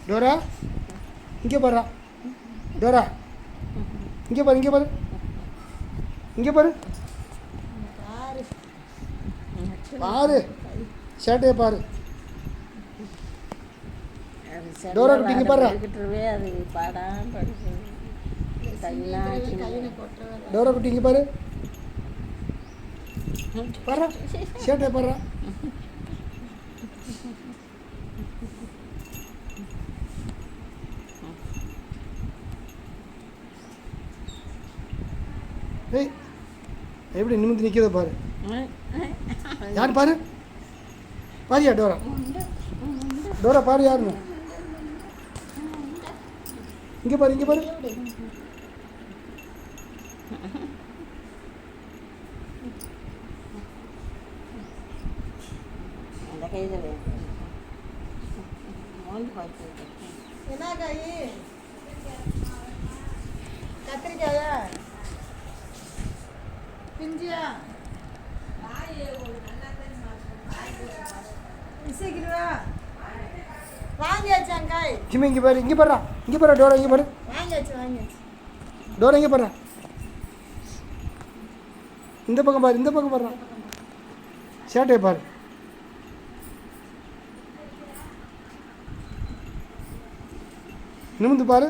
Dora இங்கே பாரு. Dora இங்கே பாரு, இங்கே பாரு, இங்கே பாரு, பாரு சேட்டையை பாரு. டோரா குட்டி இங்கே பாரு. அது பாடாம படிச்சு டோரா குட்டி இங்கே பாரு. பாரு சேட்டையை பாரு. ஏய் எப்படி நிமிந்து நிற்கிறத பாரு. யார் பாரு, பாரியா டோரா. டோரா பாரு யாருன்னு. இங்கே பாரு, இங்கே பாரு. அந்த கையில் என்ன காய்? கத்திரிக்காயா? பிஞ்சியா? சீக்கிரமா வாங்கியாச்சாங்காய். ஜிம்மி இங்கே பாரு, இங்கே பாரு, இங்கே பாரு. டோரா இங்கே பாரு. வாங்கியாச்சு. டோரா இங்கே பாரு. இந்த பக்கம் பாரு, இந்த பக்கம் பாரு. சேட்டையை பாரு. நிமிந்து பாரு.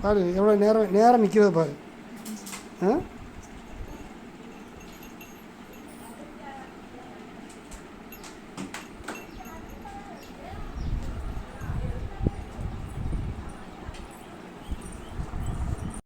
பாரு எவ்வளோ நேரம் நிற்கிறத பாரு. ஆ